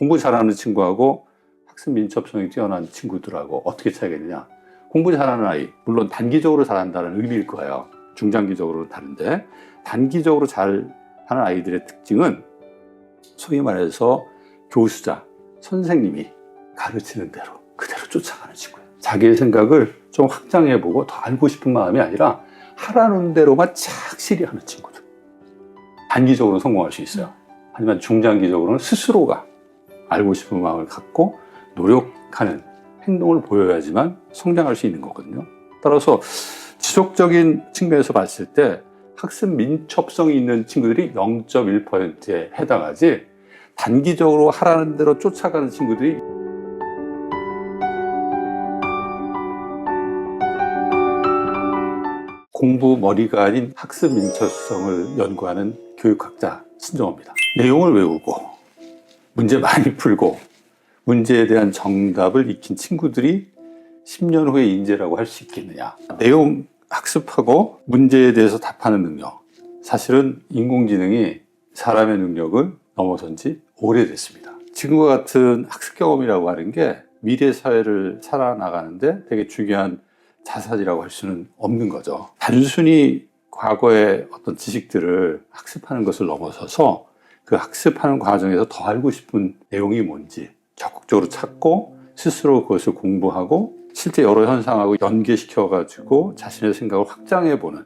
공부 잘하는 친구하고 학습 민첩성이 뛰어난 친구들하고 어떻게 차이가 있느냐. 공부 잘하는 아이, 물론 단기적으로 잘한다는 의미일 거예요. 중장기적으로 다른데, 단기적으로 잘하는 아이들의 특징은 소위 말해서 교수자, 선생님이 가르치는 대로 그대로 쫓아가는 친구예요. 자기의 생각을 좀 확장해보고 더 알고 싶은 마음이 아니라 하라는 대로만 착실히 하는 친구들. 단기적으로 성공할 수 있어요. 하지만 중장기적으로는 스스로가 알고 싶은 마음을 갖고 노력하는 행동을 보여야지만 성장할 수 있는 거거든요. 따라서 지속적인 측면에서 봤을 때 학습 민첩성이 있는 친구들이 0.1%에 해당하지, 단기적으로 하라는 대로 쫓아가는 친구들이 공부 머리가 아닌 학습 민첩성을 연구하는 교육학자 신정호입니다. 내용을 외우고 문제 많이 풀고 문제에 대한 정답을 익힌 친구들이 10년 후의 인재라고 할 수 있겠느냐. 내용 학습하고 문제에 대해서 답하는 능력, 사실은 인공지능이 사람의 능력을 넘어선 지 오래됐습니다. 지금과 같은 학습 경험이라고 하는 게 미래 사회를 살아나가는데 되게 중요한 자산이라고 할 수는 없는 거죠. 단순히 과거의 어떤 지식들을 학습하는 것을 넘어서서 그 학습하는 과정에서 더 알고 싶은 내용이 뭔지 적극적으로 찾고 스스로 그것을 공부하고 실제 여러 현상하고 연계시켜가지고 자신의 생각을 확장해보는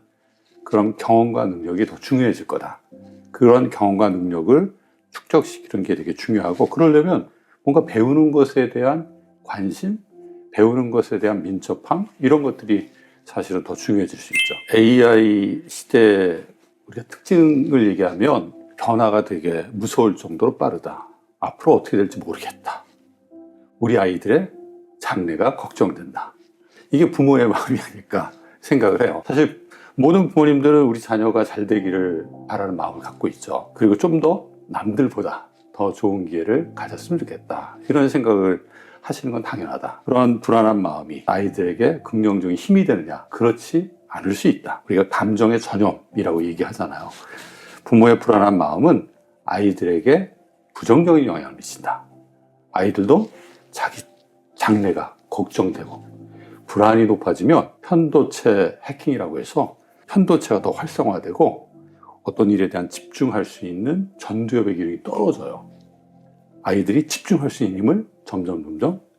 그런 경험과 능력이 더 중요해질 거다. 그런 경험과 능력을 축적시키는 게 되게 중요하고, 그러려면 뭔가 배우는 것에 대한 관심, 배우는 것에 대한 민첩함, 이런 것들이 사실은 더 중요해질 수 있죠. AI 시대의 우리가 특징을 얘기하면 변화가 되게 무서울 정도로 빠르다. 앞으로 어떻게 될지 모르겠다. 우리 아이들의 장래가 걱정된다. 이게 부모의 마음이 아닐까 생각을 해요. 사실 모든 부모님들은 우리 자녀가 잘 되기를 바라는 마음을 갖고 있죠. 그리고 좀 더 남들보다 더 좋은 기회를 가졌으면 좋겠다. 이런 생각을 하시는 건 당연하다. 그런 불안한 마음이 아이들에게 긍정적인 힘이 되느냐? 그렇지 않을 수 있다. 우리가 감정의 전염이라고 얘기하잖아요. 부모의 불안한 마음은 아이들에게 부정적인 영향을 미친다. 아이들도 자기 장래가 걱정되고 불안이 높아지면 편도체 해킹이라고 해서 편도체가 더 활성화되고 어떤 일에 대한 집중할 수 있는 전두엽의 기능이 떨어져요. 아이들이 집중할 수 있는 힘을 점점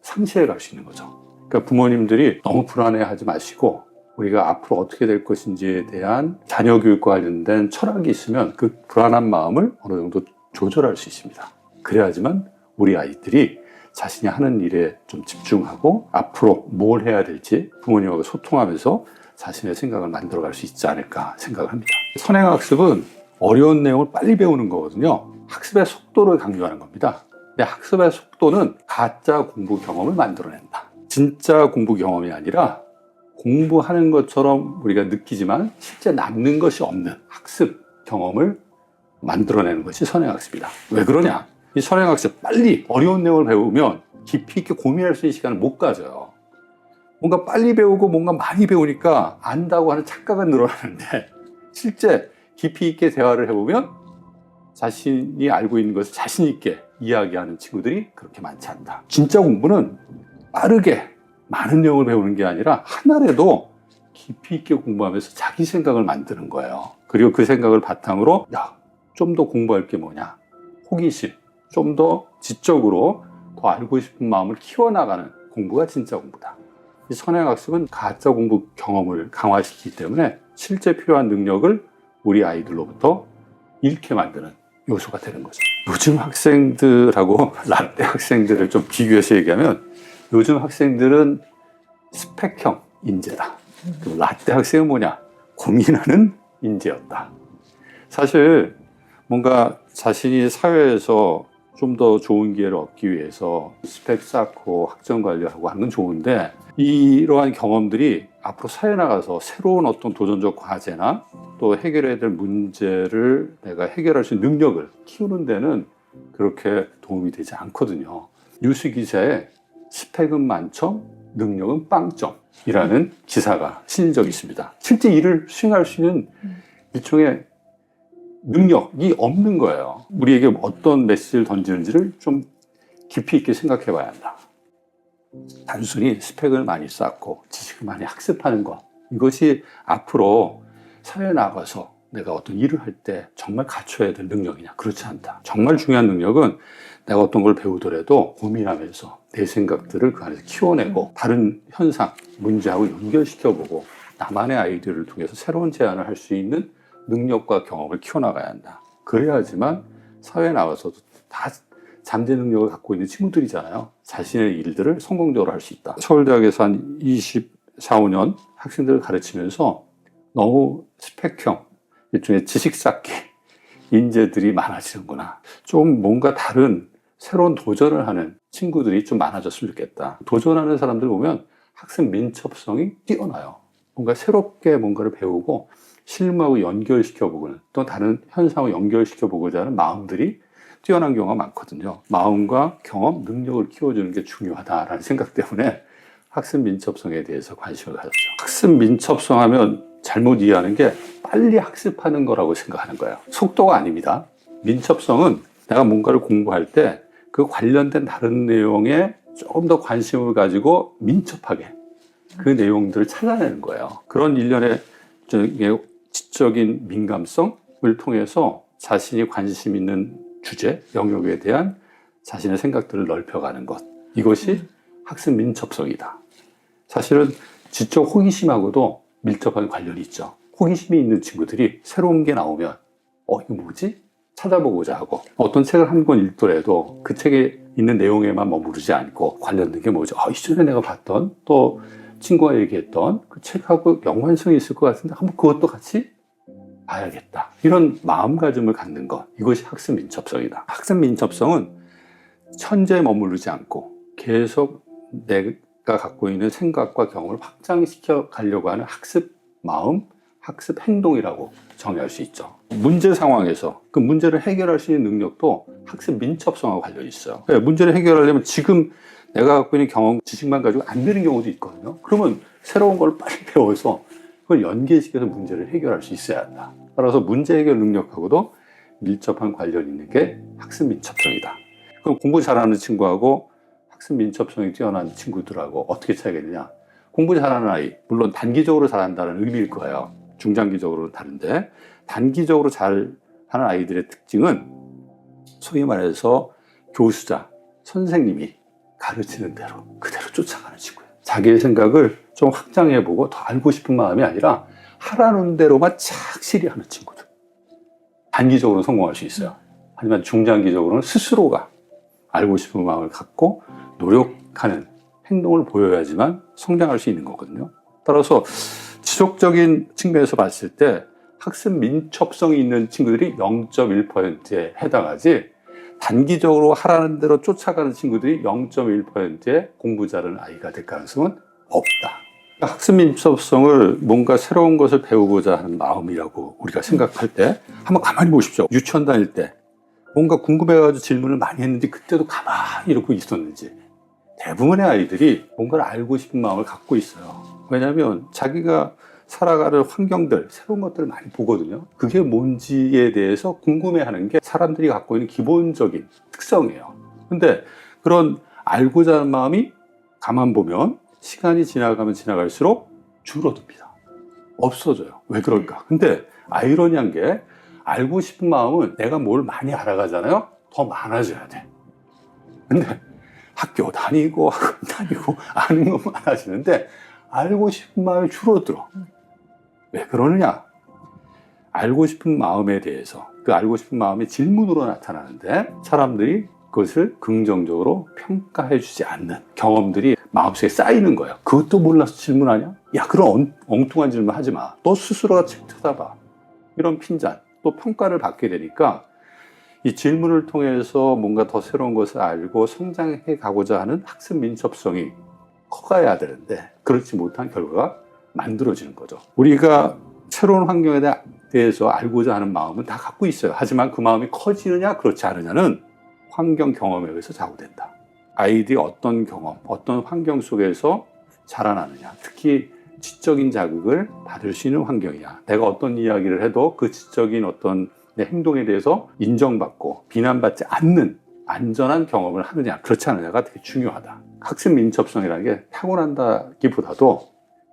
상실해 갈 수 있는 거죠. 그러니까 부모님들이 너무 불안해하지 마시고 우리가 앞으로 어떻게 될 것인지에 대한 자녀 교육과 관련된 철학이 있으면 그 불안한 마음을 어느 정도 조절할 수 있습니다. 그래야지만 우리 아이들이 자신이 하는 일에 좀 집중하고 앞으로 뭘 해야 될지 부모님하고 소통하면서 자신의 생각을 만들어갈 수 있지 않을까 생각을 합니다. 선행학습은 어려운 내용을 빨리 배우는 거거든요. 학습의 속도를 강조하는 겁니다. 근데 학습의 속도는 가짜 공부 경험을 만들어낸다. 진짜 공부 경험이 아니라 공부하는 것처럼 우리가 느끼지만 실제 남는 것이 없는 학습 경험을 만들어내는 것이 선행학습이다. 왜 그러냐? 이 선행학습, 빨리 어려운 내용을 배우면 깊이 있게 고민할 수 있는 시간을 못 가져요. 뭔가 빨리 배우고 뭔가 많이 배우니까 안다고 하는 착각은 늘어나는데 실제 깊이 있게 대화를 해보면 자신이 알고 있는 것을 자신 있게 이야기하는 친구들이 그렇게 많지 않다. 진짜 공부는 빠르게 많은 내용을 배우는 게 아니라 하나라도 깊이 있게 공부하면서 자기 생각을 만드는 거예요. 그리고 그 생각을 바탕으로 좀 더 공부할 게 뭐냐, 호기심, 좀 더 지적으로 더 알고 싶은 마음을 키워나가는 공부가 진짜 공부다. 이 선행학습은 가짜 공부 경험을 강화시키기 때문에 실제 필요한 능력을 우리 아이들로부터 잃게 만드는 요소가 되는 거죠. 요즘 학생들하고 라떼 학생들을 좀 비교해서 얘기하면 요즘 학생들은 스펙형 인재다. 라떼 학생은 뭐냐? 고민하는 인재였다. 사실 뭔가 자신이 사회에서 좀 더 좋은 기회를 얻기 위해서 스펙 쌓고 학점 관리하고 하는 건 좋은데 이러한 경험들이 앞으로 사회에 나가서 새로운 어떤 도전적 과제나 또 해결해야 될 문제를 내가 해결할 수 있는 능력을 키우는 데는 그렇게 도움이 되지 않거든요. 뉴스 기사에 스펙은 만점, 능력은 빵점이라는 기사가 실린 적이 있습니다. 실제 일을 수행할 수 있는 일종의 능력이 없는 거예요. 우리에게 어떤 메시지를 던지는지를 좀 깊이 있게 생각해 봐야 한다. 단순히 스펙을 많이 쌓고 지식을 많이 학습하는 것, 이것이 앞으로 사회에 나가서 내가 어떤 일을 할 때 정말 갖춰야 될 능력이냐? 그렇지 않다. 정말 중요한 능력은 내가 어떤 걸 배우더라도 고민하면서 내 생각들을 그 안에서 키워내고 다른 현상, 문제하고 연결시켜보고 나만의 아이디어를 통해서 새로운 제안을 할 수 있는 능력과 경험을 키워나가야 한다. 그래야지만 사회에 나와서도 다 잠재 능력을 갖고 있는 친구들이잖아요. 자신의 일들을 성공적으로 할 수 있다. 서울대학에서 한 24, 5년 학생들을 가르치면서 너무 스펙형, 일종의 지식 쌓기 인재들이 많아지는구나. 좀 뭔가 다른 새로운 도전을 하는 친구들이 좀 많아졌으면 좋겠다. 도전하는 사람들 보면 학습 민첩성이 뛰어나요. 뭔가 새롭게 뭔가를 배우고 실무하고 연결시켜보고는 또 다른 현상을 연결시켜보고자 하는 마음들이 뛰어난 경우가 많거든요. 마음과 경험, 능력을 키워주는 게 중요하다라는 생각 때문에 학습 민첩성에 대해서 관심을 가졌죠. 학습 민첩성 하면 잘못 이해하는 게 빨리 학습하는 거라고 생각하는 거예요. 속도가 아닙니다. 민첩성은 내가 뭔가를 공부할 때 그 관련된 다른 내용에 조금 더 관심을 가지고 민첩하게 그 내용들을 찾아내는 거예요. 그런 일련의 지적인 민감성을 통해서 자신이 관심 있는 주제, 영역에 대한 자신의 생각들을 넓혀가는 것. 이것이 학습 민첩성이다. 사실은 지적 호기심하고도 밀접한 관련이 있죠. 호기심이 있는 친구들이 새로운 게 나오면 이거 뭐지? 찾아보고자 하고 어떤 책을 한 권 읽더라도 그 책에 있는 내용에만 머무르지 않고 관련된 게 뭐죠? 이전에 내가 봤던 또 친구가 얘기했던 그 책하고 연관성이 있을 것 같은데 한번 그것도 같이 봐야겠다. 이런 마음가짐을 갖는 것. 이것이 학습 민첩성이다. 학습 민첩성은 현재에 머무르지 않고 계속 내가 갖고 있는 생각과 경험을 확장시켜 가려고 하는 학습 마음, 학습 행동이라고 정의할 수 있죠. 문제 상황에서 그 문제를 해결할 수 있는 능력도 학습 민첩성하고 관련이 있어요. 문제를 해결하려면 지금 내가 갖고 있는 경험, 지식만 가지고 안 되는 경우도 있거든요. 그러면 새로운 걸 빨리 배워서 그걸 연계시켜서 문제를 해결할 수 있어야 한다. 따라서 문제 해결 능력하고도 밀접한 관련이 있는 게 학습 민첩성이다. 그럼 공부 잘하는 친구하고 학습 민첩성이 뛰어난 친구들하고 어떻게 차이가 있느냐? 공부 잘하는 아이, 물론 단기적으로 잘한다는 의미일 거예요. 중장기적으로는 다른데 단기적으로 잘하는 아이들의 특징은 소위 말해서 교수자, 선생님이 가르치는 대로 그대로 쫓아가는 친구예요. 자기의 생각을 좀 확장해보고 더 알고 싶은 마음이 아니라 하라는 대로만 착실히 하는 친구들. 단기적으로는 성공할 수 있어요. 하지만 중장기적으로는 스스로가 알고 싶은 마음을 갖고 노력하는 행동을 보여야지만 성장할 수 있는 거거든요. 따라서 지속적인 측면에서 봤을 때 학습 민첩성이 있는 친구들이 0.1%에 해당하지 단기적으로 하라는 대로 쫓아가는 친구들이 0.1%의 공부 잘하는 아이가 될 가능성은 없다. 학습 민첩성을 뭔가 새로운 것을 배우고자 하는 마음이라고 우리가 생각할 때 한번 가만히 보십시오. 유치원 다닐 때 뭔가 궁금해가지고 질문을 많이 했는지 그때도 가만히 이러고 있었는지 대부분의 아이들이 뭔가를 알고 싶은 마음을 갖고 있어요. 왜냐하면 자기가 살아가는 환경들, 새로운 것들을 많이 보거든요. 그게 뭔지에 대해서 궁금해하는 게 사람들이 갖고 있는 기본적인 특성이에요. 근데 그런 알고자 하는 마음이 가만 보면 시간이 지나가면 지나갈수록 줄어듭니다. 없어져요. 왜 그럴까? 근데 아이러니한 게 알고 싶은 마음은 내가 뭘 많이 알아가잖아요. 더 많아져야 돼. 근데 학교 다니고 학원 다니고 아는 건 많아지는데 알고 싶은 마음이 줄어들어. 왜 그러느냐? 알고 싶은 마음에 대해서 그 알고 싶은 마음이 질문으로 나타나는데 사람들이 그것을 긍정적으로 평가해 주지 않는 경험들이 마음속에 쌓이는 거예요. 그것도 몰라서 질문하냐? 야, 그런 엉뚱한 질문 하지 마. 너 스스로가 책 찾아봐. 이런 핀잔, 또 평가를 받게 되니까 이 질문을 통해서 뭔가 더 새로운 것을 알고 성장해 가고자 하는 학습 민첩성이 커가야 되는데 그렇지 못한 결과가 만들어지는 거죠. 우리가 새로운 환경에 대해서 알고자 하는 마음은 다 갖고 있어요. 하지만 그 마음이 커지느냐 그렇지 않느냐는 환경 경험에 의해서 좌우된다. 아이들이 어떤 경험, 어떤 환경 속에서 자라나느냐, 특히 지적인 자극을 받을 수 있는 환경이냐, 내가 어떤 이야기를 해도 그 지적인 어떤 내 행동에 대해서 인정받고 비난받지 않는 안전한 경험을 하느냐 그렇지 않느냐가 되게 중요하다. 학습 민첩성이라는 게 타고난다기보다도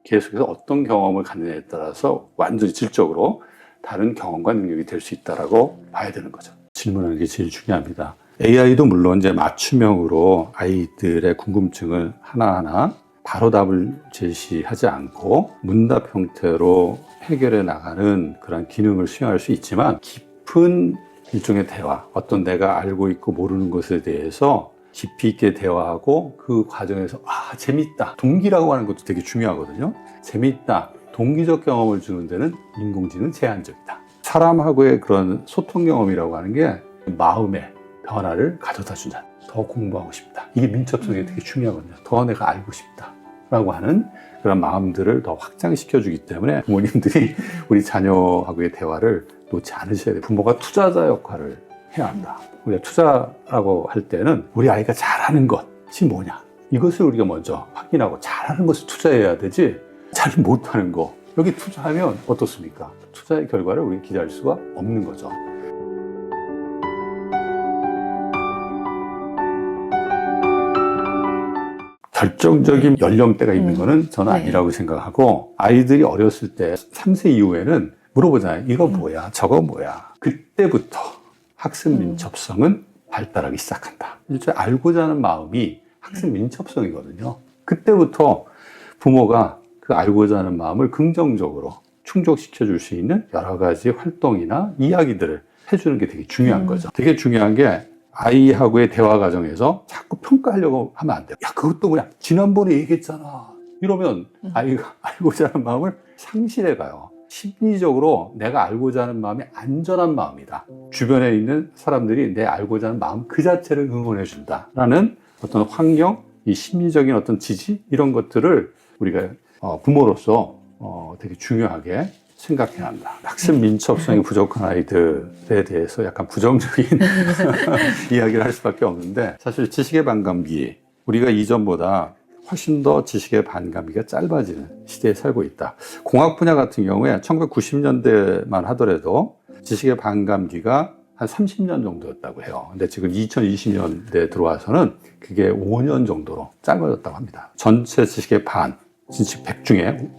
계속해서 어떤 경험을 갖느냐에 따라서 완전히 질적으로 다른 경험과 능력이 될 수 있다라고 봐야 되는 거죠. 질문하는 게 제일 중요합니다. AI도 물론 이제 맞춤형으로 아이들의 궁금증을 하나하나 바로 답을 제시하지 않고 문답 형태로 해결해 나가는 그런 기능을 수행할 수 있지만 깊은 일종의 대화, 어떤 내가 알고 있고 모르는 것에 대해서 깊이 있게 대화하고 그 과정에서 재밌다, 동기라고 하는 것도 되게 중요하거든요. 재밌다, 동기적 경험을 주는 데는 인공지능은 제한적이다. 사람하고의 그런 소통 경험이라고 하는 게 마음의 변화를 가져다 준다. 더 공부하고 싶다. 이게 민첩성이 되게 중요하거든요. 더 내가 알고 싶다 라고 하는 그런 마음들을 더 확장시켜 주기 때문에 부모님들이 우리 자녀하고의 대화를 놓지 않으셔야 돼요. 부모가 투자자 역할을 해야 한다. 우리가 투자라고 할 때는 우리 아이가 잘하는 것이 뭐냐, 이것을 우리가 먼저 확인하고 잘하는 것을 투자해야 되지, 잘 못하는 거 여기 투자하면 어떻습니까? 투자의 결과를 우리가 기대할 수가 없는 거죠. 결정적인 연령대가 있는 거는 저는 아니라고 생각하고, 아이들이 어렸을 때 3세 이후에는 물어보잖아요. 이거 뭐야? 저거 뭐야? 그때부터 학습 민첩성은 발달하기 시작한다. 일종의 알고자 하는 마음이 학습 민첩성이거든요. 그때부터 부모가 그 알고자 하는 마음을 긍정적으로 충족시켜 줄 수 있는 여러 가지 활동이나 이야기들을 해주는 게 되게 중요한 거죠. 되게 중요한 게, 아이하고의 대화 과정에서 자꾸 평가하려고 하면 안 돼요. 야, 그것도 뭐야? 지난번에 얘기했잖아. 이러면 아이가 알고자 하는 마음을 상실해 가요. 심리적으로 내가 알고자 하는 마음이 안전한 마음이다. 주변에 있는 사람들이 내 알고자 하는 마음 그 자체를 응원해 준다라는 어떤 환경, 이 심리적인 어떤 지지, 이런 것들을 우리가 부모로서 되게 중요하게 생각해야 한다. 학습 민첩성이 부족한 아이들에 대해서 약간 부정적인 이야기를 할 수밖에 없는데, 사실 지식의 반감기, 우리가 이전보다 훨씬 더 지식의 반감기가 짧아지는 시대에 살고 있다. 공학 분야 같은 경우에 1990년대만 하더라도 지식의 반감기가 한 30년 정도였다고 해요. 근데 지금 2020년대에 들어와서는 그게 5년 정도로 짧아졌다고 합니다. 전체 지식의 반, 지식 100 중에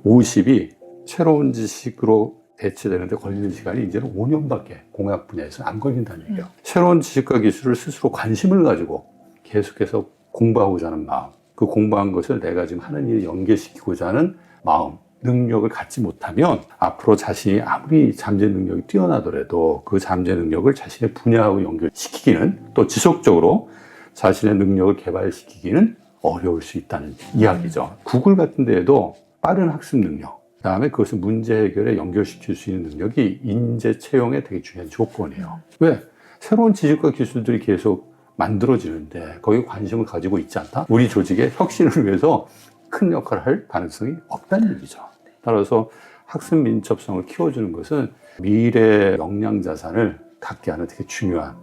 50이 새로운 지식으로 대체되는데 걸리는 시간이 이제는 5년밖에 공학 분야에서는 안 걸린다는 얘기예요. 새로운 지식과 기술을 스스로 관심을 가지고 계속해서 공부하고자 하는 마음, 그 공부한 것을 내가 지금 하는 일에 연계시키고자 하는 마음, 능력을 갖지 못하면 앞으로 자신이 아무리 잠재 능력이 뛰어나더라도 그 잠재 능력을 자신의 분야하고 연결시키기는, 또 지속적으로 자신의 능력을 개발시키기는 어려울 수 있다는 이야기죠. 구글 같은 데에도 빠른 학습 능력, 그다음에 그것을 문제 해결에 연결시킬 수 있는 능력이 인재 채용에 되게 중요한 조건이에요. 왜? 새로운 지식과 기술들이 계속 만들어지는데 거기에 관심을 가지고 있지 않다? 우리 조직의 혁신을 위해서 큰 역할을 할 가능성이 없다는 얘기죠. 따라서 학습 민첩성을 키워주는 것은 미래 역량 자산을 갖게 하는 되게 중요한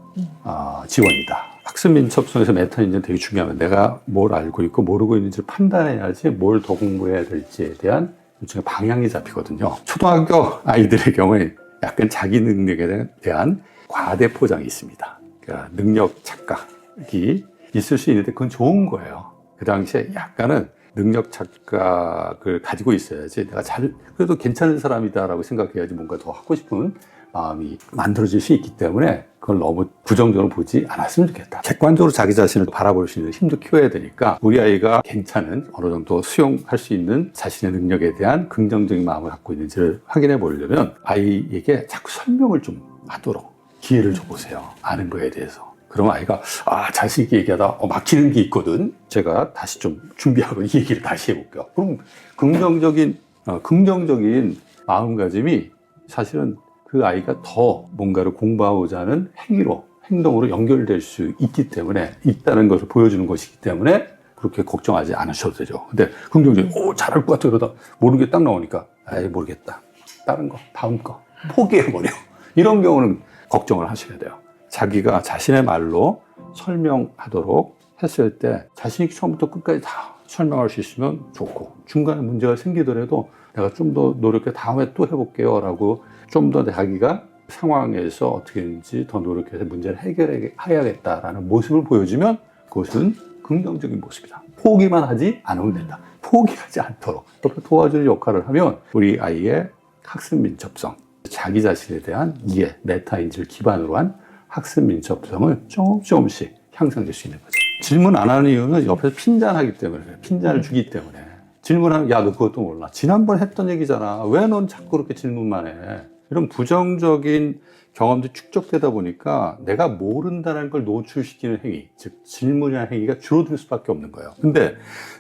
지원이다. 학습 민첩성에서 메타인지는 되게 중요하면 내가 뭘 알고 있고 모르고 있는지를 판단해야지 뭘 더 공부해야 될지에 대한 일종의 방향이 잡히거든요. 초등학교 아이들의 경우에 약간 자기 능력에 대한 과대 포장이 있습니다. 그러니까 능력 착각이 있을 수 있는데 그건 좋은 거예요. 그 당시에 약간은 능력 착각을 가지고 있어야지 내가 그래도 괜찮은 사람이다라고 생각해야지 뭔가 더 하고 싶은 마음이 만들어질 수 있기 때문에 그걸 너무 부정적으로 보지 않았으면 좋겠다. 객관적으로 자기 자신을 바라볼 수 있는 힘도 키워야 되니까 우리 아이가 괜찮은, 어느 정도 수용할 수 있는 자신의 능력에 대한 긍정적인 마음을 갖고 있는지를 확인해 보려면 아이에게 자꾸 설명을 좀 하도록 기회를 줘보세요. 아는 거에 대해서. 그러면 아이가 자신 있게 얘기하다 막히는 게 있거든. 제가 다시 좀 준비하고 이 얘기를 다시 해볼게요. 그럼 긍정적인 마음가짐이 사실은 그 아이가 더 뭔가를 공부하고자 하는 행동으로 연결될 수 있다는 것을 보여주는 것이기 때문에 그렇게 걱정하지 않으셔도 되죠. 근데 긍정적인, 잘할 것 같아 그러다 모르는 게 딱 나오니까, 모르겠다. 다른 거, 다음 거, 포기해버려. 이런 경우는 걱정을 하셔야 돼요. 자기가 자신의 말로 설명하도록 했을 때 자신이 처음부터 끝까지 다 설명할 수 있으면 좋고, 중간에 문제가 생기더라도 내가 좀 더 노력해 다음에 또 해볼게요 라고 좀 더 자기가 상황에서 어떻게든지 더 노력해서 문제를 해결해야겠다라는 모습을 보여주면 그것은 긍정적인 모습이다. 포기만 하지 않으면 된다. 포기하지 않도록 도와주는 역할을 하면 우리 아이의 학습 민첩성, 자기 자신에 대한 이해, 메타인지를 기반으로 한 학습 민첩성을 조금씩 향상될 수 있는 거죠. 질문 안 하는 이유는 옆에서 핀잔하기 때문에, 핀잔을 주기 때문에. 질문하면 야, 너 그것도 몰라. 지난번 했던 얘기잖아. 왜 넌 자꾸 그렇게 질문만 해? 이런 부정적인 경험들이 축적되다 보니까 내가 모른다는 걸 노출시키는 행위, 즉 질문이라는 행위가 줄어들 수밖에 없는 거예요. 근데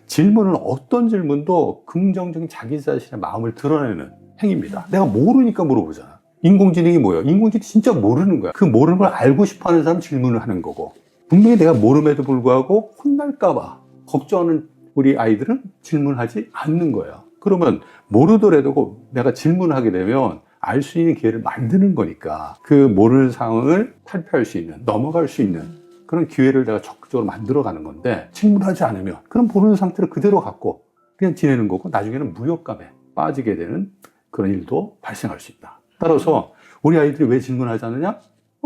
질문은 어떤 질문도 긍정적인 자기 자신의 마음을 드러내는 행위입니다. 내가 모르니까 물어보잖아. 인공지능이 뭐예요? 인공지능이 진짜 모르는 거야. 그 모르는 걸 알고 싶어하는 사람 질문을 하는 거고, 분명히 내가 모름에도 불구하고 혼날까 봐 걱정하는 우리 아이들은 질문하지 않는 거예요. 그러면 모르더라도 내가 질문하게 되면 알 수 있는 기회를 만드는 거니까 그 모르는 상황을 탈피할 수 있는, 넘어갈 수 있는 그런 기회를 내가 적극적으로 만들어가는 건데, 질문하지 않으면 그럼 모르는 상태를 그대로 갖고 그냥 지내는 거고 나중에는 무력감에 빠지게 되는 그런 일도 발생할 수 있다. 따라서 우리 아이들이 왜 질문하지 않느냐?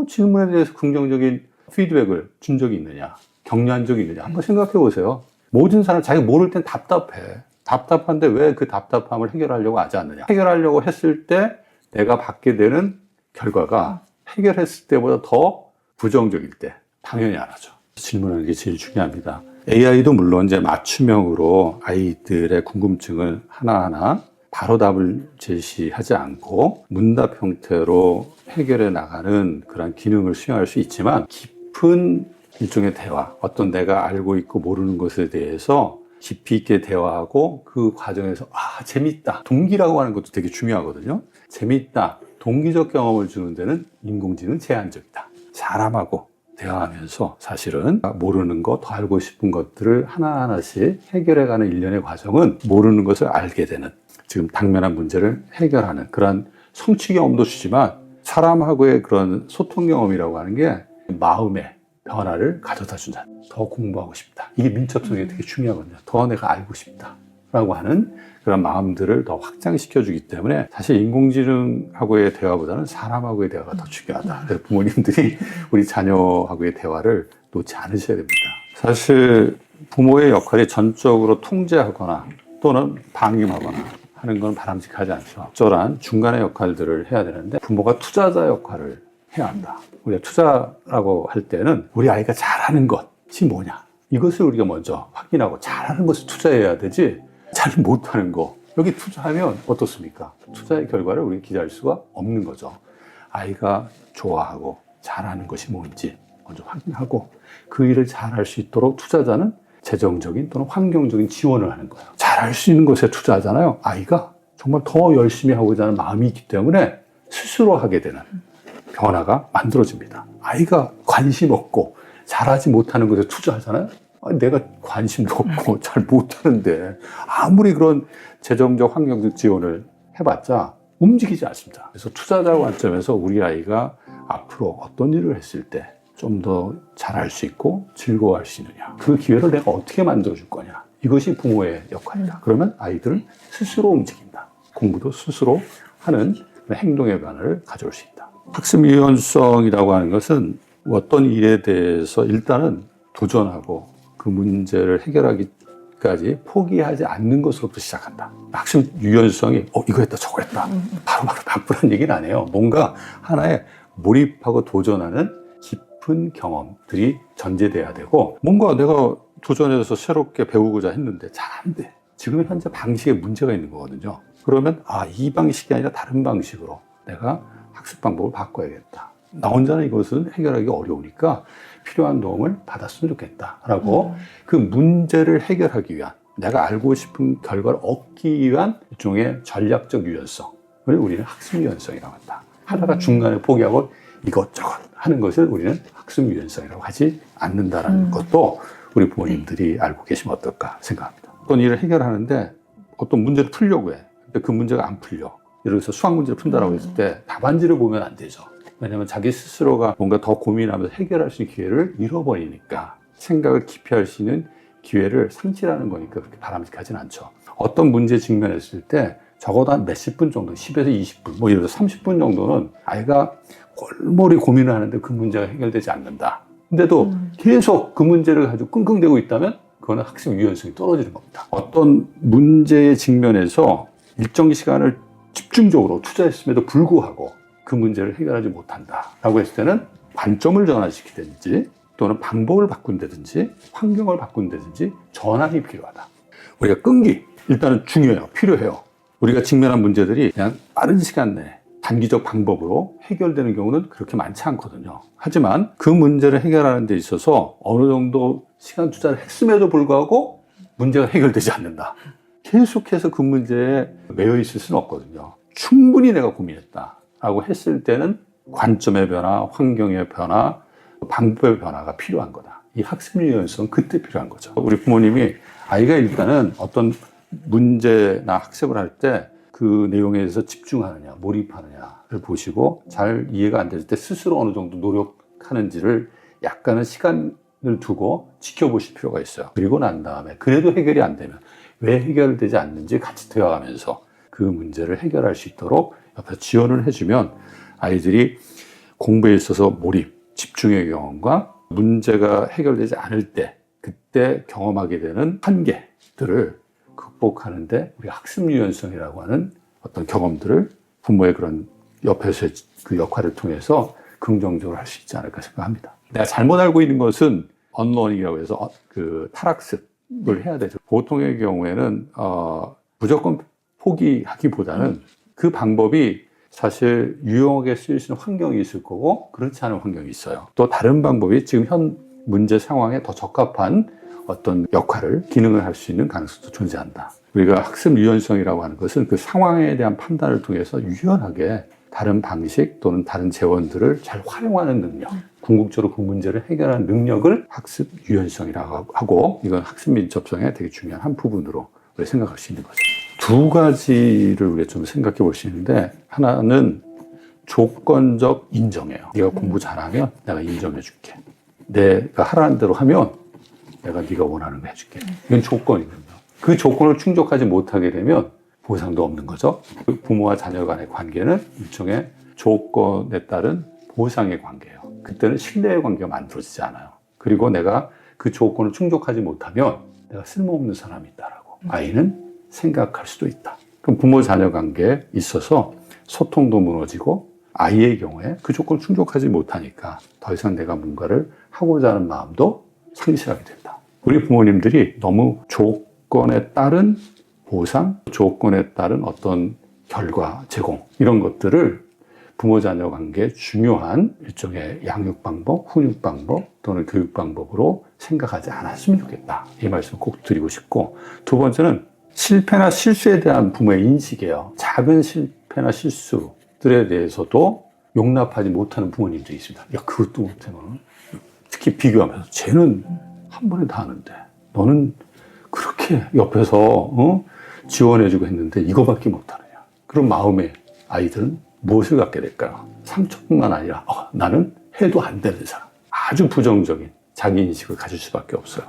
질문에 대해서 긍정적인 피드백을 준 적이 있느냐? 격려한 적이 있느냐? 한번 생각해 보세요. 모든 사람 자기가 모를 땐 답답해. 답답한데 왜 그 답답함을 해결하려고 하지 않느냐? 해결하려고 했을 때 내가 받게 되는 결과가 해결했을 때보다 더 부정적일 때 당연히 안 하죠. 질문하는 게 제일 중요합니다. AI도 물론 이제 맞춤형으로 아이들의 궁금증을 하나하나 바로 답을 제시하지 않고 문답 형태로 해결해 나가는 그런 기능을 수행할 수 있지만, 깊은 일종의 대화, 어떤 내가 알고 있고 모르는 것에 대해서 깊이 있게 대화하고 그 과정에서 재밌다, 동기라고 하는 것도 되게 중요하거든요. 재밌다, 동기적 경험을 주는 데는 인공지능은 제한적이다. 사람하고 대화하면서 사실은 모르는 것, 더 알고 싶은 것들을 하나하나씩 해결해가는 일련의 과정은 모르는 것을 알게 되는, 지금 당면한 문제를 해결하는 그런 성취 경험도 주지만, 사람하고의 그런 소통 경험이라고 하는 게 마음의 변화를 가져다 준다. 더 공부하고 싶다. 이게 민첩성이 되게 중요하거든요. 더 내가 알고 싶다 라고 하는 그런 마음들을 더 확장시켜 주기 때문에, 사실 인공지능하고의 대화보다는 사람하고의 대화가 더 중요하다. 그래서 부모님들이 우리 자녀하고의 대화를 놓지 않으셔야 됩니다. 사실 부모의 역할이 전적으로 통제하거나 또는 방임하거나 하는 건 바람직하지 않죠. 적절한 중간의 역할들을 해야 되는데, 부모가 투자자 역할을 해야 한다. 우리가 투자라고 할 때는 우리 아이가 잘하는 것이 뭐냐, 이것을 우리가 먼저 확인하고 잘하는 것을 투자해야 되지, 잘 못하는 거 여기 투자하면 어떻습니까? 투자의 결과를 우리가 기대할 수가 없는 거죠. 아이가 좋아하고 잘하는 것이 뭔지 먼저 확인하고 그 일을 잘할 수 있도록 투자자는 재정적인 또는 환경적인 지원을 하는 거예요. 잘할 수 있는 것에 투자하잖아요. 아이가 정말 더 열심히 하고자 하는 마음이 있기 때문에 스스로 하게 되는 변화가 만들어집니다. 아이가 관심 없고 잘하지 못하는 것에 투자하잖아요. 내가 관심도 없고 잘 못하는데 아무리 그런 재정적 환경적 지원을 해봤자 움직이지 않습니다. 그래서 투자자 관점에서 우리 아이가 앞으로 어떤 일을 했을 때 좀 더 잘할 수 있고 즐거워할 수 있느냐, 그 기회를 내가 어떻게 만들어줄 거냐, 이것이 부모의 역할이다. 그러면 아이들은 스스로 움직인다. 공부도 스스로 하는 행동의 변화를 가져올 수 있다. 학습 유연성이라고 하는 것은 어떤 일에 대해서 일단은 도전하고 그 문제를 해결하기까지 포기하지 않는 것으로부터 시작한다. 학습 유연성이 이거 했다 저거 했다 바로바로 바꾸라는 얘기는 안 해요. 뭔가 하나에 몰입하고 도전하는 깊은 경험들이 전제돼야 되고, 뭔가 내가 도전해서 새롭게 배우고자 했는데 잘 안 돼. 지금 현재 방식에 문제가 있는 거거든요. 그러면 이 방식이 아니라 다른 방식으로 내가 학습 방법을 바꿔야겠다. 나 혼자는 이것은 해결하기 어려우니까 필요한 도움을 받았으면 좋겠다라고 그 문제를 해결하기 위한, 내가 알고 싶은 결과를 얻기 위한 일종의 전략적 유연성을 우리는 학습 유연성이라고 한다. 하다가 중간에 포기하고 이것저것 하는 것을 우리는 학습 유연성이라고 하지 않는다는 것도 우리 부모님들이 알고 계시면 어떨까 생각합니다. 어떤 일을 해결하는데 어떤 문제를 풀려고 해. 근데 그 문제가 안 풀려. 예를 들어서 수학 문제를 푼다라고 했을 때 답안지를 보면 안 되죠. 왜냐하면 자기 스스로가 뭔가 더 고민하면서 해결할 수 있는 기회를 잃어버리니까, 생각을 깊이 할 수 있는 기회를 상실하는 거니까 그렇게 바람직하진 않죠. 어떤 문제에 직면했을 때 적어도 한 몇십 분 정도, 10에서 20분, 뭐 예를 들어 30분 정도는 아이가 골머리 고민을 하는데 그 문제가 해결되지 않는다. 근데도 계속 그 문제를 가지고 끙끙대고 있다면 그거는 학습 유연성이 떨어지는 겁니다. 어떤 문제의 직면에서 일정 시간을 집중적으로 투자했음에도 불구하고 그 문제를 해결하지 못한다라고 했을 때는 관점을 전환시키든지 또는 방법을 바꾼다든지 환경을 바꾼다든지 전환이 필요하다. 우리가 끈기, 일단은 중요해요. 필요해요. 우리가 직면한 문제들이 그냥 빠른 시간 내에 단기적 방법으로 해결되는 경우는 그렇게 많지 않거든요. 하지만 그 문제를 해결하는 데 있어서 어느 정도 시간 투자를 했음에도 불구하고 문제가 해결되지 않는다. 계속해서 그 문제에 매여 있을 수는 없거든요. 충분히 내가 고민했다라고 했을 때는 관점의 변화, 환경의 변화, 방법의 변화가 필요한 거다. 이 학습 유연성 그때 필요한 거죠. 우리 부모님이 아이가 일단은 어떤 문제나 학습을 할 때 그 내용에 대해서 집중하느냐, 몰입하느냐를 보시고 잘 이해가 안 될 때 스스로 어느 정도 노력하는지를 약간의 시간을 두고 지켜보실 필요가 있어요. 그리고 난 다음에 그래도 해결이 안 되면 왜 해결되지 않는지 같이 대화하면서 그 문제를 해결할 수 있도록 옆에서 지원을 해주면 아이들이 공부에 있어서 몰입, 집중의 경험과 문제가 해결되지 않을 때 그때 경험하게 되는 한계들을 극복하는데 우리 학습 유연성이라고 하는 어떤 경험들을 부모의 그런 옆에서의 그 역할을 통해서 긍정적으로 할 수 있지 않을까 생각합니다. 내가 잘못 알고 있는 것은 언러닝이라고 해서 그 탈학습을 해야 되죠. 보통의 경우에는 무조건 포기하기보다는 그 방법이 사실 유용하게 쓰일 수 있는 환경이 있을 거고 그렇지 않은 환경이 있어요. 또 다른 방법이 지금 현 문제 상황에 더 적합한 어떤 역할을, 기능을 할 수 있는 가능성도 존재한다. 우리가 학습 유연성이라고 하는 것은 그 상황에 대한 판단을 통해서 유연하게 다른 방식 또는 다른 재원들을 잘 활용하는 능력, 궁극적으로 그 문제를 해결하는 능력을 학습 유연성이라고 하고 이건 학습 민첩성의 되게 중요한 한 부분으로 우리가 생각할 수 있는 거죠. 두 가지를 우리가 좀 생각해 볼 수 있는데 하나는 조건적 인정이에요. 네가 공부 잘하면 내가 인정해 줄게. 내가 하라는 대로 하면 내가 네가 원하는 거 해줄게. 이건 조건이거든요. 그 조건을 충족하지 못하게 되면 보상도 없는 거죠. 부모와 자녀 간의 관계는 일종의 조건에 따른 보상의 관계예요. 그때는 신뢰의 관계가 만들어지지 않아요. 그리고 내가 그 조건을 충족하지 못하면 내가 쓸모없는 사람이 있다라고 아이는 생각할 수도 있다. 그럼 부모 자녀 관계에 있어서 소통도 무너지고 아이의 경우에 그 조건을 충족하지 못하니까 더 이상 내가 뭔가를 하고자 하는 마음도 상실하게 된다. 우리 부모님들이 너무 조건에 따른 보상, 조건에 따른 어떤 결과, 제공 이런 것들을 부모 자녀 관계의 중요한 일종의 양육 방법, 훈육 방법 또는 교육 방법으로 생각하지 않았으면 좋겠다. 이 말씀을 꼭 드리고 싶고 두번째는 실패나 실수에 대한 부모의 인식이에요. 작은 실패나 실수들에 대해서도 용납하지 못하는 부모님들이 있습니다. 야, 그것도 못하면 특히 비교하면서 쟤는 한 번에 다 하는데 너는 그렇게 옆에서 지원해주고 했는데 이거밖에 못하느냐. 그런 마음에 아이들은 무엇을 갖게 될까요? 상처뿐만 아니라 나는 해도 안 되는 사람. 아주 부정적인 자기인식을 가질 수밖에 없어요.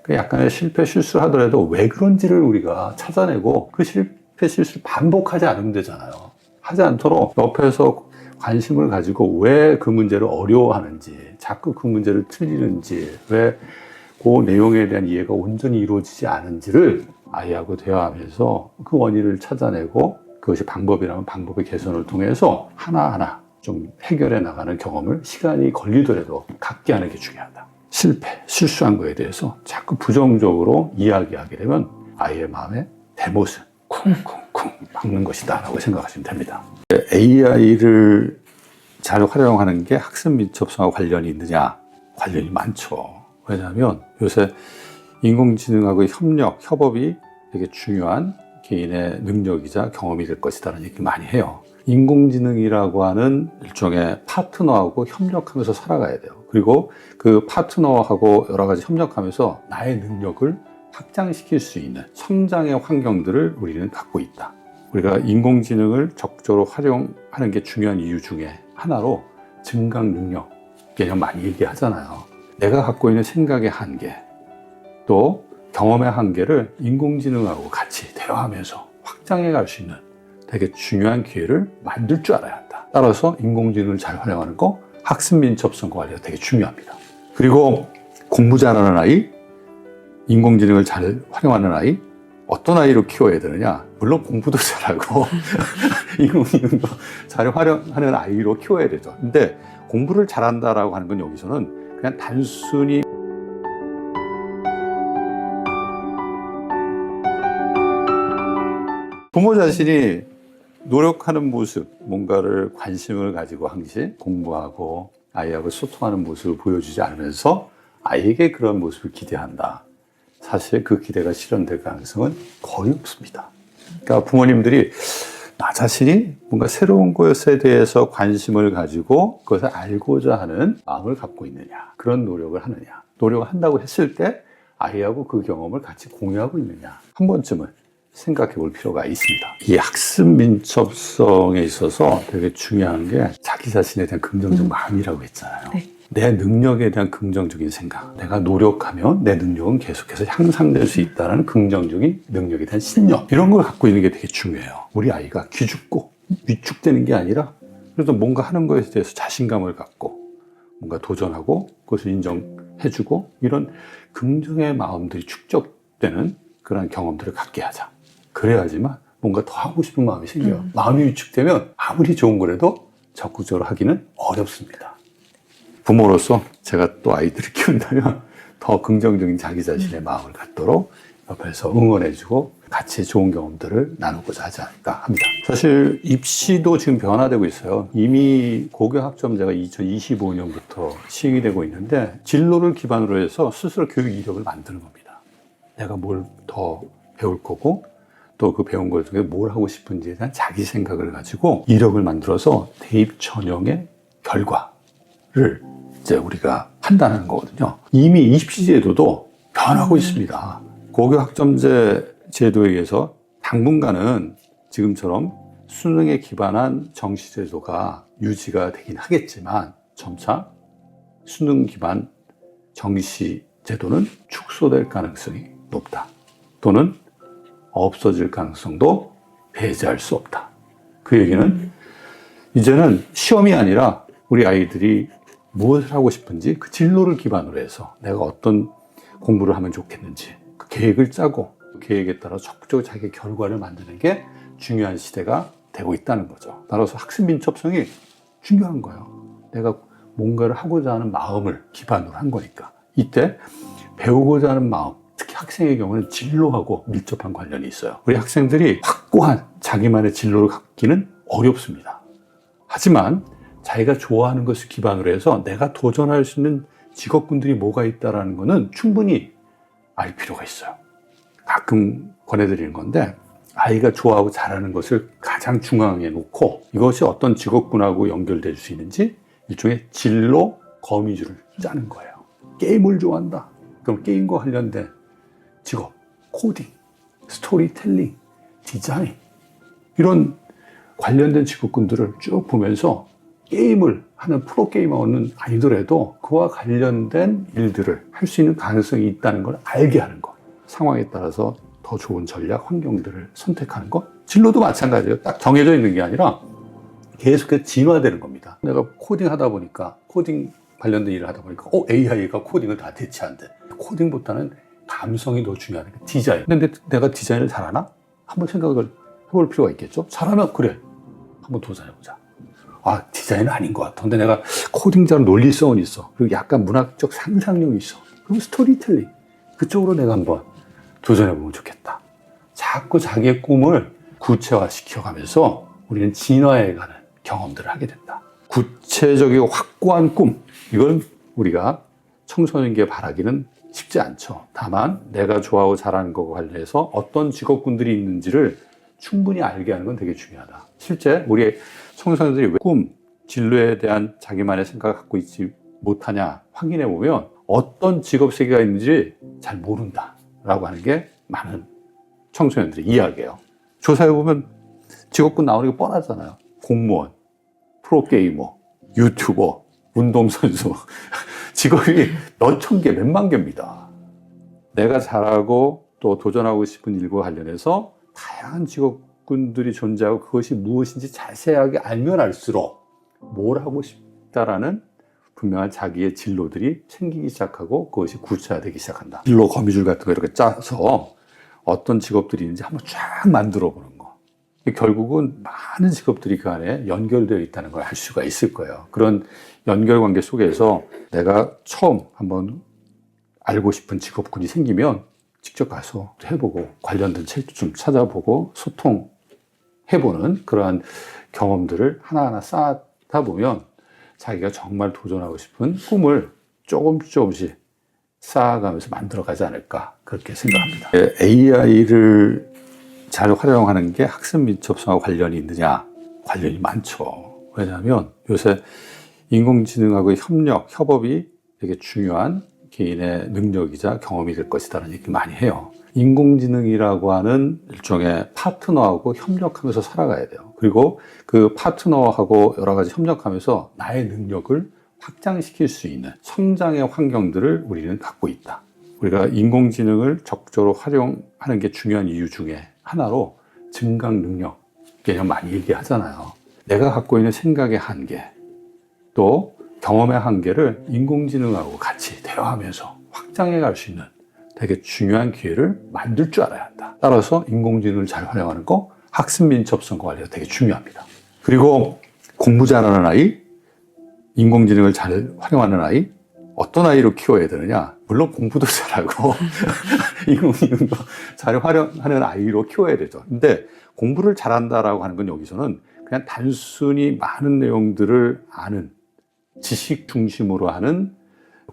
약간의 실패 실수를 하더라도 왜 그런지를 우리가 찾아내고 그 실패 실수를 반복하지 않으면 되잖아요. 하지 않도록 옆에서 관심을 가지고 왜 그 문제를 어려워하는지, 자꾸 그 문제를 틀리는지, 왜 그 내용에 대한 이해가 온전히 이루어지지 않은지를 아이하고 대화하면서 그 원인을 찾아내고 그것이 방법이라면 방법의 개선을 통해서 하나하나 좀 해결해 나가는 경험을 시간이 걸리더라도 갖게 하는 게 중요하다. 실패, 실수한 거에 대해서 자꾸 부정적으로 이야기하게 되면 아이의 마음에 대못을 쿵쿵쿵 박는 것이다 라고 생각하시면 됩니다. AI를 잘 활용하는 게 학습 민첩성과 관련이 있느냐? 관련이 많죠. 왜냐하면 요새 인공지능하고의 협력, 협업이 되게 중요한 개인의 능력이자 경험이 될 것이다라는 얘기 많이 해요. 인공지능이라고 하는 일종의 파트너하고 협력하면서 살아가야 돼요. 그리고 그 파트너하고 여러 가지 협력하면서 나의 능력을 확장시킬 수 있는 성장의 환경들을 우리는 갖고 있다. 우리가 인공지능을 적절히 활용하는 게 중요한 이유 중에 하나로 증강 능력 개념 많이 얘기하잖아요. 내가 갖고 있는 생각의 한계, 또 경험의 한계를 인공지능하고 같이 대화하면서 확장해 갈 수 있는 되게 중요한 기회를 만들 줄 알아야 한다. 따라서 인공지능을 잘 활용하는 거, 학습 민첩성 관리가 되게 중요합니다. 그리고 공부 잘하는 아이, 인공지능을 잘 활용하는 아이, 어떤 아이로 키워야 되느냐? 물론 공부도 잘하고 인공지능도 잘 활용하는 아이로 키워야 되죠. 근데 공부를 잘한다라고 하는 건 여기서는 그냥 단순히 부모 자신이 노력하는 모습, 뭔가를 관심을 가지고 항시 공부하고 아이하고 소통하는 모습을 보여주지 않으면서 아이에게 그런 모습을 기대한다. 사실 그 기대가 실현될 가능성은 거의 없습니다. 그러니까 부모님들이 나 자신이 뭔가 새로운 것에 대해서 관심을 가지고 그것을 알고자 하는 마음을 갖고 있느냐, 그런 노력을 하느냐, 노력을 한다고 했을 때 아이하고 그 경험을 같이 공유하고 있느냐, 한 번쯤은 생각해 볼 필요가 있습니다. 이 학습 민첩성에 있어서 되게 중요한 게 자기 자신에 대한 긍정적 마음이라고 했잖아요. 네. 내 능력에 대한 긍정적인 생각, 내가 노력하면 내 능력은 계속해서 향상될 수 있다는 긍정적인 능력에 대한 신념, 이런 걸 갖고 있는 게 되게 중요해요. 우리 아이가 기죽고 위축되는 게 아니라 그래도 뭔가 하는 것에 대해서 자신감을 갖고 뭔가 도전하고 그것을 인정해주고 이런 긍정의 마음들이 축적되는 그런 경험들을 갖게 하자. 그래야지만 뭔가 더 하고 싶은 마음이 생겨요. 마음이 위축되면 아무리 좋은 거라도 적극적으로 하기는 어렵습니다. 부모로서 제가 또 아이들을 키운다면 더 긍정적인 자기 자신의 마음을 갖도록 옆에서 응원해주고 같이 좋은 경험들을 나누고자 하지 않을까 합니다. 사실 입시도 지금 변화되고 있어요. 이미 고교학점제가 2025년부터 시행이 되고 있는데 진로를 기반으로 해서 스스로 교육 이력을 만드는 겁니다. 내가 뭘 더 배울 거고 또 그 배운 것 중에 뭘 하고 싶은지에 대한 자기 생각을 가지고 이력을 만들어서 대입 전형의 결과를 이제 우리가 판단하는 거거든요. 이미 입시 제도도 변하고 있습니다. 고교 학점제 제도에 의해서 당분간은 지금처럼 수능에 기반한 정시 제도가 유지가 되긴 하겠지만 점차 수능 기반 정시 제도는 축소될 가능성이 높다. 또는 없어질 가능성도 배제할 수 없다. 그 얘기는 이제는 시험이 아니라 우리 아이들이 무엇을 하고 싶은지 그 진로를 기반으로 해서 내가 어떤 공부를 하면 좋겠는지 그 계획을 짜고 그 계획에 따라 적극적으로 자기의 결과를 만드는 게 중요한 시대가 되고 있다는 거죠. 따라서 학습 민첩성이 중요한 거예요. 내가 뭔가를 하고자 하는 마음을 기반으로 한 거니까. 이때 배우고자 하는 마음, 특히 학생의 경우는 진로하고 밀접한 관련이 있어요. 우리 학생들이 확고한 자기만의 진로를 갖기는 어렵습니다. 하지만 자기가 좋아하는 것을 기반으로 해서 내가 도전할 수 있는 직업군들이 뭐가 있다는 것은 충분히 알 필요가 있어요. 가끔 권해드리는 건데 아이가 좋아하고 잘하는 것을 가장 중앙에 놓고 이것이 어떤 직업군하고 연결될 수 있는지 일종의 진로 거미줄을 짜는 거예요. 게임을 좋아한다. 그럼 게임과 관련된 직업, 코딩, 스토리텔링, 디자인 이런 관련된 직업군들을 쭉 보면서 게임을 하는 프로게이머는 아니더라도 그와 관련된 일들을 할 수 있는 가능성이 있다는 걸 알게 하는 것. 상황에 따라서 더 좋은 전략, 환경들을 선택하는 것. 진로도 마찬가지예요. 딱 정해져 있는 게 아니라 계속해서 진화되는 겁니다. 내가 코딩 하다 보니까 코딩 관련된 일을 하다 보니까 AI가 코딩을 다 대체한대. 코딩보다는 감성이 더 중요한 게 디자인. 근데 내가 디자인을 잘하나? 한번 생각을 해볼 필요가 있겠죠. 잘하면 그래. 한번 도전해보자. 아, 디자인은 아닌 것 같아. 근데 내가 코딩자로 논리성은 있어. 그리고 약간 문학적 상상력이 있어. 그럼 스토리텔링. 그쪽으로 내가 한번 도전해보면 좋겠다. 자꾸 자기의 꿈을 구체화시켜가면서 우리는 진화해가는 경험들을 하게 된다. 구체적이고 확고한 꿈. 이건 우리가 청소년기에 바라기는 쉽지 않죠. 다만 내가 좋아하고 잘하는 것과 관련해서 어떤 직업군들이 있는지를 충분히 알게 하는 건 되게 중요하다. 실제 우리 청소년들이 왜 꿈, 진로에 대한 자기만의 생각을 갖고 있지 못하냐 확인해 보면 어떤 직업 세계가 있는지 잘 모른다라고 하는 게 많은 청소년들의 이야기예요. 조사해 보면 직업군 나오는 게 뻔하잖아요. 공무원, 프로게이머, 유튜버, 운동선수 직업이 몇천 개, 몇만 개입니다. 내가 잘하고 또 도전하고 싶은 일과 관련해서 다양한 직업 직업군들이 존재하고 그것이 무엇인지 자세하게 알면 알수록 뭘 하고 싶다라는 분명한 자기의 진로들이 생기기 시작하고 그것이 구체화되기 시작한다. 진로 거미줄 같은 거 이렇게 짜서 어떤 직업들이 있는지 한번 쫙 만들어 보는 거. 결국은 많은 직업들이 그 안에 연결되어 있다는 걸 알 수가 있을 거예요. 그런 연결관계 속에서 내가 처음 한번 알고 싶은 직업군이 생기면 직접 가서 해보고 관련된 책도 좀 찾아보고 소통해보는 그러한 경험들을 하나하나 쌓다 보면 자기가 정말 도전하고 싶은 꿈을 조금씩 쌓아가면서 만들어가지 않을까 그렇게 생각합니다. AI를 잘 활용하는 게 학습 민첩성과 관련이 있느냐? 관련이 많죠. 왜냐하면 요새 인공지능하고의 협업이 되게 중요한 개인의 능력이자 경험이 될 것이다라는 얘기 많이 해요. 인공지능이라고 하는 일종의 파트너하고 협력하면서 살아가야 돼요. 그리고 그 파트너하고 여러 가지 협력하면서 나의 능력을 확장시킬 수 있는 성장의 환경들을 우리는 갖고 있다. 우리가 인공지능을 적극적으로 활용하는 게 중요한 이유 중에 하나로 증강 능력 개념 많이 얘기하잖아요. 내가 갖고 있는 생각의 한계, 또 경험의 한계를 인공지능하고 같이 대화하면서 확장해 갈 수 있는 되게 중요한 기회를 만들 줄 알아야 한다. 따라서 인공지능을 잘 활용하는 거 학습 민첩성 관리가 되게 중요합니다. 그리고 공부 잘하는 아이, 인공지능을 잘 활용하는 아이, 어떤 아이로 키워야 되느냐? 물론 공부도 잘하고 인공지능도 잘 활용하는 아이로 키워야 되죠. 근데 공부를 잘한다라고 하는 건 여기서는 그냥 단순히 많은 내용들을 아는 지식 중심으로 하는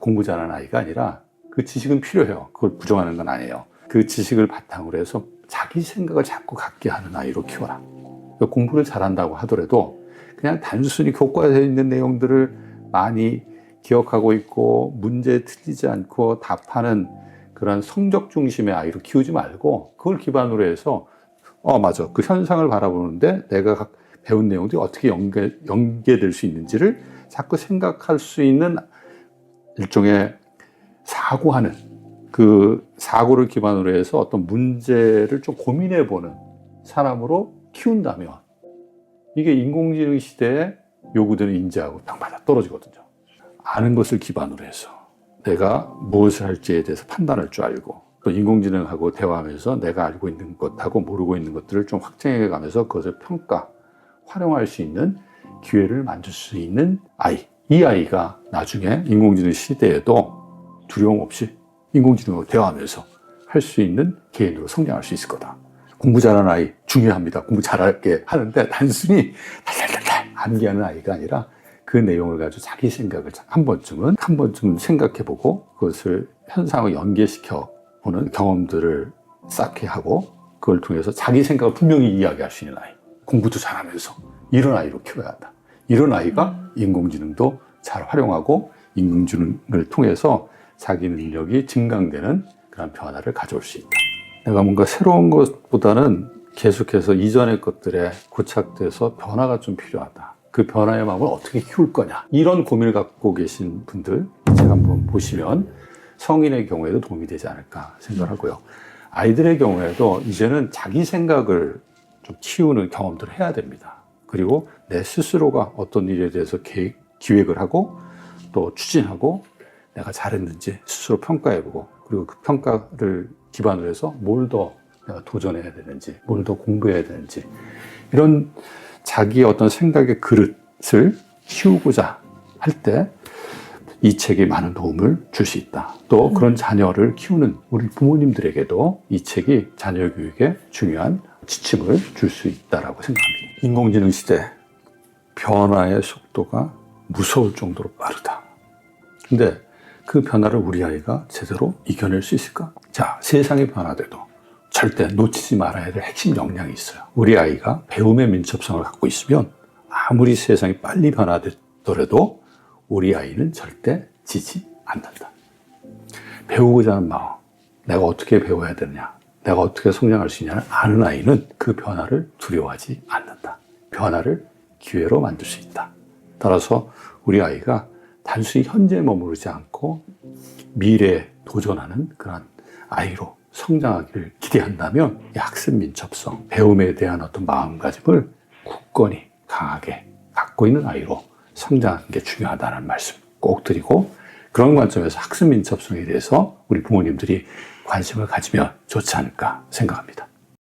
공부 잘하는 아이가 아니라 그 지식은 필요해요. 그걸 부정하는 건 아니에요. 그 지식을 바탕으로 해서 자기 생각을 자꾸 갖게 하는 아이로 키워라. 공부를 잘한다고 하더라도 그냥 단순히 교과서에 있는 내용들을 많이 기억하고 있고 문제에 틀리지 않고 답하는 그런 성적 중심의 아이로 키우지 말고 그걸 기반으로 해서 맞아. 그 현상을 바라보는데 내가 배운 내용들이 어떻게 연계될 수 있는지를 자꾸 생각할 수 있는 일종의 사고하는 그 사고를 기반으로 해서 어떤 문제를 좀 고민해보는 사람으로 키운다면 이게 인공지능 시대에 요구되는 인재하고 딱 맞아 떨어지거든요. 아는 것을 기반으로 해서 내가 무엇을 할지에 대해서 판단할 줄 알고 또 인공지능하고 대화하면서 내가 알고 있는 것하고 모르고 있는 것들을 좀 확장해 가면서 그것을 평가, 활용할 수 있는 기회를 만들 수 있는 아이. 이 아이가 나중에 인공지능 시대에도 두려움 없이 인공지능하고 대화하면서 할 수 있는 개인으로 성장할 수 있을 거다. 공부 잘하는 아이 중요합니다. 공부 잘하게 하는데 단순히 달달달달 암기하는 아이가 아니라 그 내용을 가지고 자기 생각을 한 번쯤은 생각해보고 그것을 현상을 연계시켜 보는 경험들을 쌓게 하고 그걸 통해서 자기 생각을 분명히 이야기할 수 있는 아이. 공부도 잘하면서 이런 아이로 키워야 한다. 이런 아이가 인공지능도 잘 활용하고 인공지능을 통해서 자기 능력이 증강되는 그런 변화를 가져올 수 있다. 내가 뭔가 새로운 것보다는 계속해서 이전의 것들에 고착돼서 변화가 좀 필요하다. 그 변화의 마음을 어떻게 키울 거냐. 이런 고민을 갖고 계신 분들 제가 한번 보시면 성인의 경우에도 도움이 되지 않을까 생각하고요. 아이들의 경우에도 이제는 자기 생각을 좀 키우는 경험들을 해야 됩니다. 그리고 내 스스로가 어떤 일에 대해서 기획을 하고 또 추진하고 내가 잘했는지 스스로 평가해보고 그리고 그 평가를 기반으로 해서 뭘 더 내가 도전해야 되는지 뭘 더 공부해야 되는지 이런 자기의 어떤 생각의 그릇을 키우고자 할 때 이 책이 많은 도움을 줄 수 있다. 또 그런 자녀를 키우는 우리 부모님들에게도 이 책이 자녀 교육에 중요한 지침을 줄 수 있다고 생각합니다. 인공지능 시대 변화의 속도가 무서울 정도로 빠르다. 근데 그 변화를 우리 아이가 제대로 이겨낼 수 있을까? 자, 세상이 변화돼도 절대 놓치지 말아야 될 핵심 역량이 있어요. 우리 아이가 배움의 민첩성을 갖고 있으면 아무리 세상이 빨리 변화되더라도 우리 아이는 절대 지지 않는다. 배우고자 하는 마음, 내가 어떻게 배워야 되느냐, 내가 어떻게 성장할 수 있냐를 아는 아이는 그 변화를 두려워하지 않는다. 변화를 기회로 만들 수 있다. 따라서 우리 아이가 단순히 현재에 머무르지 않고 미래에 도전하는 그런 아이로 성장하기를 기대한다면 이 학습 민첩성, 배움에 대한 어떤 마음가짐을 굳건히 강하게 갖고 있는 아이로 성장하는 게 중요하다는 말씀 꼭 드리고, 그런 관점에서 학습 민첩성에 대해서 우리 부모님들이 관심을 가지면 좋지 않을까 생각합니다.